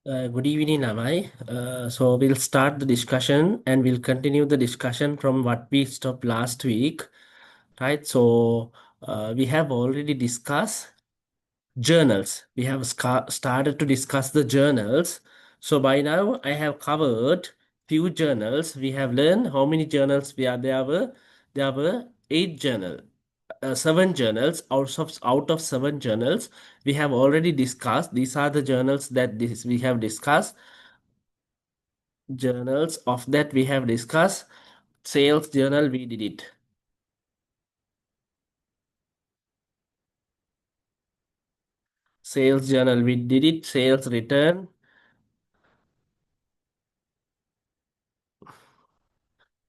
Good evening, Amai. So we'll start the discussion and we'll continue the discussion from what we stopped last week, right? So we have already discussed journals. We have started to discuss the journals. So by now I have covered few journals. We have learned how many journals there were eight seven journals out of seven journals we have already discussed. These are the journals that we have discussed. Journals of that we have discussed. Sales journal we did it. Sales journal we did it. Sales return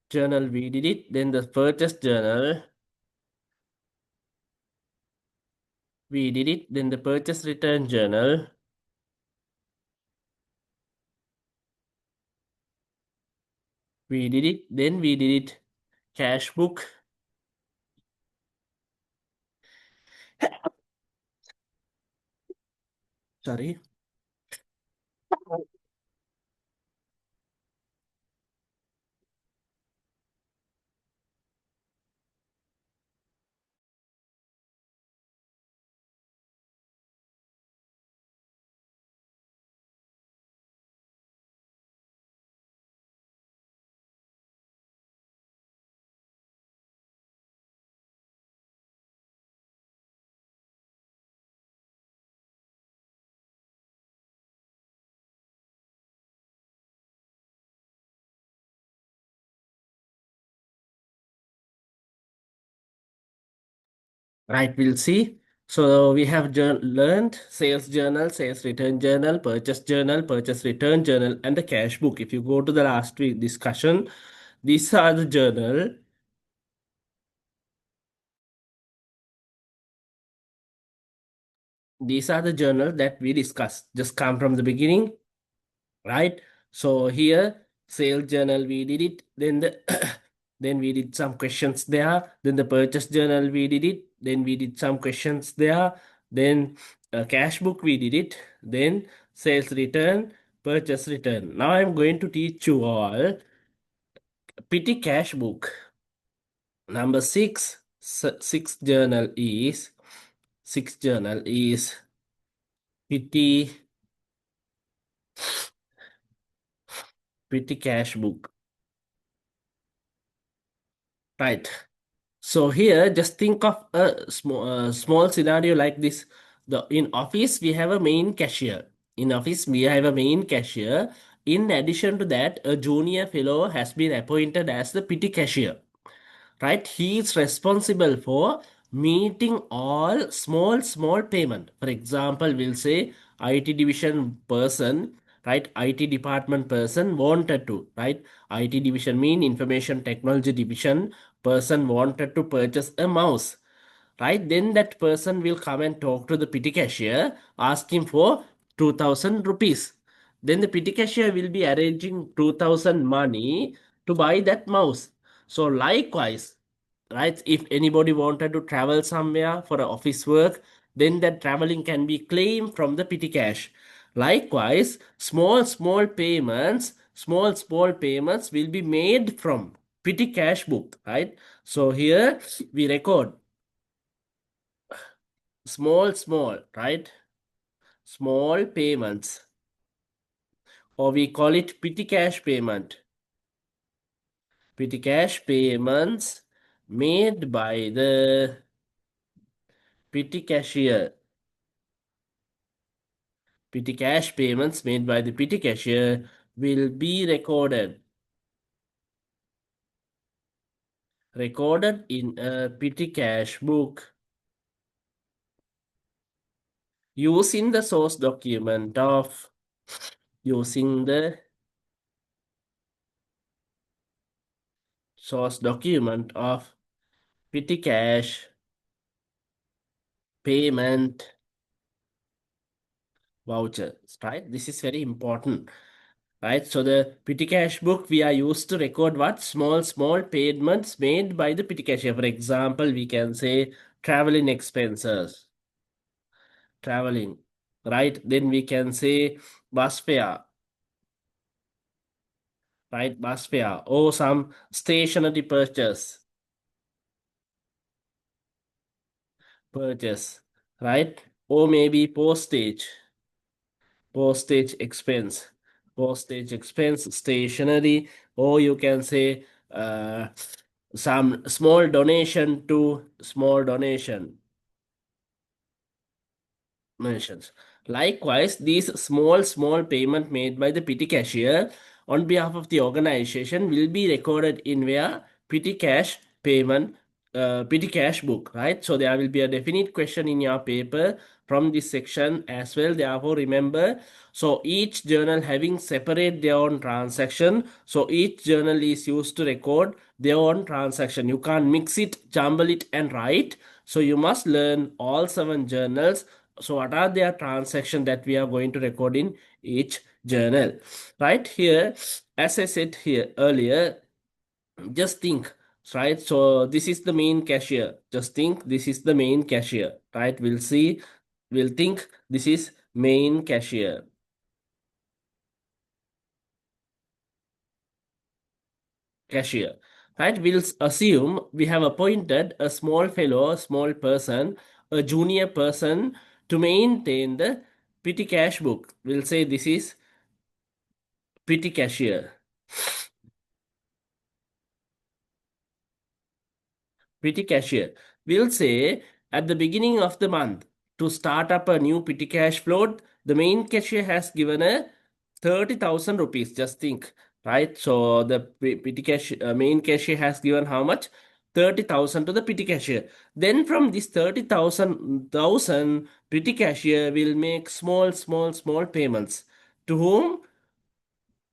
journal we did it. Then the purchase journal we did it. Then the purchase return journal we did it. Then we did it. Cash book. Sorry. Right, we'll see. So we have learned sales journal, sales return journal, purchase return journal, and the cash book. If you go to the last week discussion, these are the journal. These are the journals that we discussed. Just come from the beginning, right? So here, sales journal we did it. Then the then we did some questions there. Then the purchase journal we did it. Then we did some questions there. Then cash book we did it. Then sales return, purchase return. Now I'm going to teach you all petty cash book. Number six journal is petty petty cash book. Right. So here, just think of a small scenario like this. In office, we have a main cashier. In office, we have a main cashier. In addition to that, a junior fellow has been appointed as the petty cashier, right? He is responsible for meeting all small payment. For example, we'll say IT division person, right? IT department person wanted to, right? IT division mean information technology division person wanted to purchase a mouse, right? Then that person will come and talk to the petty cashier, ask him for 2000 rupees. Then the petty cashier will be arranging 2000 money to buy that mouse. So likewise, right, if anybody wanted to travel somewhere for office work, then that traveling can be claimed from the petty cash. Likewise, small payments will be made from petty cash book, right? So here we record small, right? Small payments, or we call it petty cash payment. Petty cash payments made by the petty cashier. Petty cash payments made by the petty cashier will be recorded in a petty cash book using the using the source document of petty cash payment vouchers, right? This is very important, right? So the petty cash book we are used to record what small payments made by the petty cashier. For example, we can say traveling expenses, traveling, right? Then we can say bus fare, right? Bus fare or some stationery purchase, right? Or maybe postage postage expense, stationery, or you can say uh, some small donation mentions. Likewise, these small payment made by the petty cashier on behalf of the organization will be recorded in where petty cash payment, petty cash book, right? So there will be a definite question in your paper from this section as well. Therefore, remember, so each journal having separate their own transaction. So each journal is used to record their own transaction. You can't mix it, jumble it, and write. So you must learn all 7 journals. So what are their transactions that we are going to record in each journal? Right here, as I said here earlier, just think, right? So this is the main cashier. Just think this is the main cashier, right? We'll think this is main cashier, right? We'll assume we have appointed a small fellow, small person, a junior person to maintain the petty cash book. We'll say this is petty cashier. Petty cashier. We'll say at the beginning of the month to start up a new petty cash float, the main cashier has given a 30,000 rupees. Just think, right? So the petty cash main cashier has given how much? 30,000 to the petty cashier. Then from this 30,000 petty cashier will make small payments. To whom?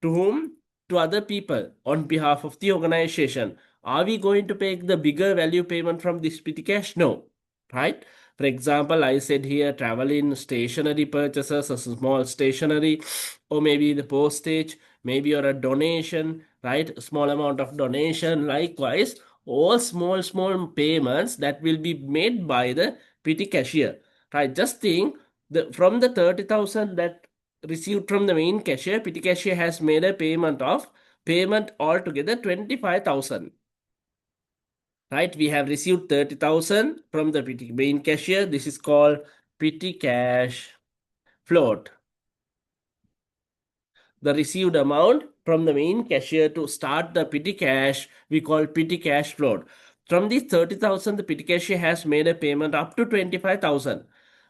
To whom? To other people on behalf of the organization. Are we going to take the bigger value payment from this petty cash? No, right? For example, I said here travel in stationery purchases, a small stationery, or maybe the postage, maybe or a donation, right? A small amount of donation. Likewise, all small payments that will be made by the petty cashier, right? Just think from the 30,000 that received from the main cashier, petty cashier has made a payment altogether 25,000. Right? We have received 30,000 from the main cashier. This is called petty cash float. The received amount from the main cashier to start the petty cash, we call petty cash float. From this 30,000, the petty cashier has made a payment up to 25,000.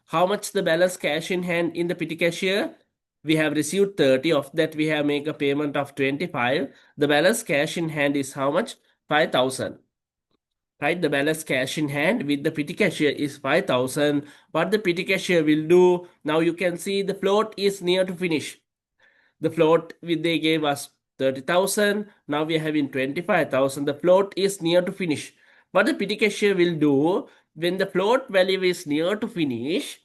How much the balance cash in hand in the petty cashier? We have received 30, of that we have made a payment of 25. The balance cash in hand is how much? 5,000. Right, the balance cash in hand with the petty cashier is 5,000. What the petty cashier will do, now you can see the float is near to finish. The float they gave us 30,000. Now we are having 25,000. The float is near to finish. What the petty cashier will do, when the float value is near to finish,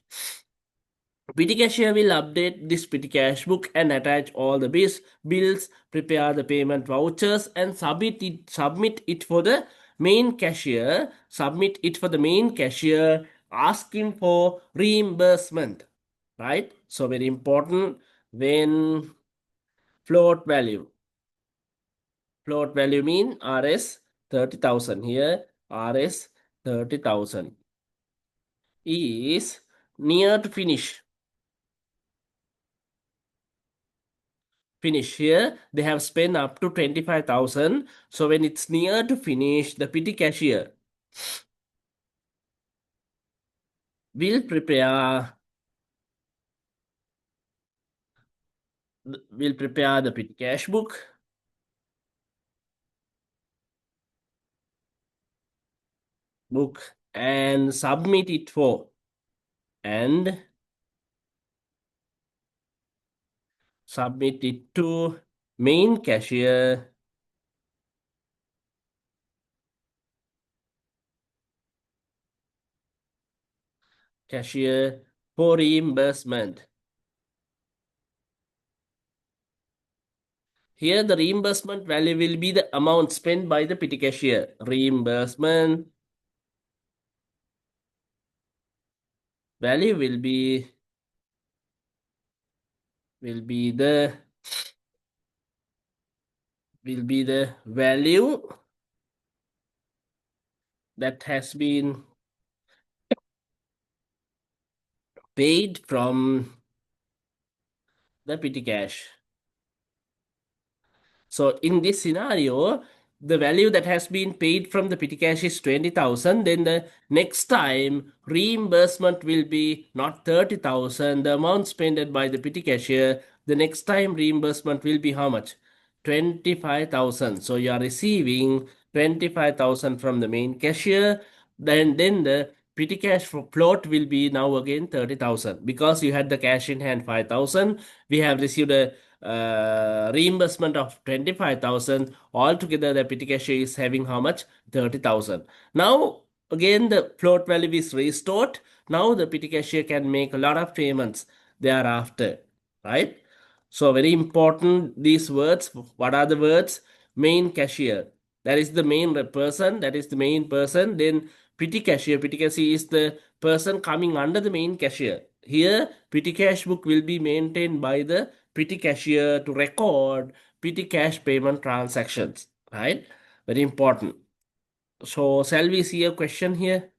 petty cashier will update this petty cash book and attach all the bills, prepare the payment vouchers, and submit it for the main cashier. Submit it for the main cashier, asking for reimbursement. Right? So very important when float value. Float value mean RS 30,000. Here RS 30,000 is near to finish. Finish here. They have spent up to 25,000. So when it's near to finish, the petty cashier will prepare the petty cash book and submit it for and submit it to main cashier for reimbursement. Here the reimbursement value will be the amount spent by the petty cashier. Reimbursement value will be will be the value that has been paid from the petty cash. So in this scenario, the value that has been paid from the petty cash is 20,000. Then the next time reimbursement will be not 30,000. The amount spent by the petty cashier, the next time reimbursement will be how much? 25,000. So you are receiving 25,000 from the main cashier. Then the petty cash for float will be now again 30,000 because you had the cash in hand 5,000. We have received a reimbursement of 25,000. Altogether, the petty cash is having how much? 30,000. Now, again, the float value is restored. Now, the petty cashier can make a lot of payments thereafter, right? So, very important these words. What are the words? Main cashier. That is the main person. That is the main person. Then, petty cashier. Petty cashier is the person coming under the main cashier. Here, petty cash book will be maintained by the petty cashier to record petty cash payment transactions, right? Very important. So, shall we see a question here?